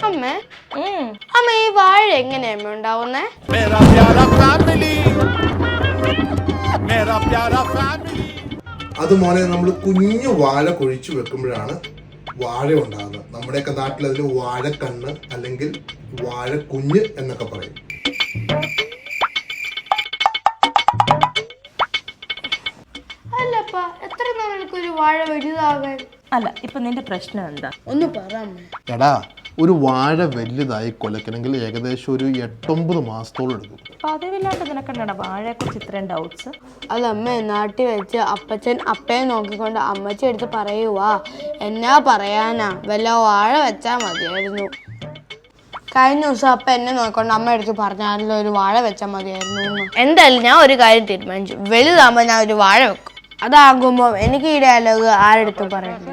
അമ്മ അമ്മ ഈ വാഴ എങ്ങനെയാ അമ്മ ഉണ്ടാവുന്നേ? അത് മോനെ നമ്മൾ കുഞ്ഞു വാഴ കുഴിച്ചു വെക്കുമ്പോഴാണ് വാഴ ഉണ്ടാകുന്നത്. നമ്മുടെയൊക്കെ നാട്ടിൽ അതിന് വാഴക്കണ്ണ് അല്ലെങ്കിൽ വാഴ കുഞ്ഞ് എന്നൊക്കെ പറയും. അല്ലപ്പാ, എത്ര നാളെടുക്കൊരു വാഴ വലുതാകാൻ? അല്ല, ഇപ്പൊ നിന്റെ പ്രശ്നം എന്താ? ഒന്ന് പറ അമ്മ. എടാ, ഒരു വാഴ വലുതായി കൊലക്കണമെങ്കിൽ ഏകദേശം ഒരു 8-9 മാസത്തോളം എടുക്കും. പതിവില്ലാണ്ട് നിനക്കണ്ടടാ വാഴയെ കുറിച്ച് ഇത്രയും ഡൗട്ട്സ്? അതമ്മ നാട്ടിൽ വെച്ച് അപ്പച്ചൻ അപ്പയെ നോക്കിക്കൊണ്ട് അമ്മച്ചി എടുത്ത് പറയുവാ, എന്നാ പറയാനാ, വല്ല വാഴ വെച്ചാ മതിയായിരുന്നു. കഴിഞ്ഞ ദിവസം അപ്പ എന്നെ നോക്കിക്കൊണ്ട് അമ്മ എടുത്ത് പറഞ്ഞാലോ ഒരു വാഴ വെച്ചാൽ മതിയായിരുന്നു. എന്തായാലും ഞാൻ ഒരു കാര്യം തീരുമാനിച്ചു, വലുതാകുമ്പോ ഞാൻ ഒരു വാഴ വെക്കും. അതാകുമ്പോ എനിക്ക് ഈ ഡയലോഗ് ആരെടുത്തും പറയണ്ട.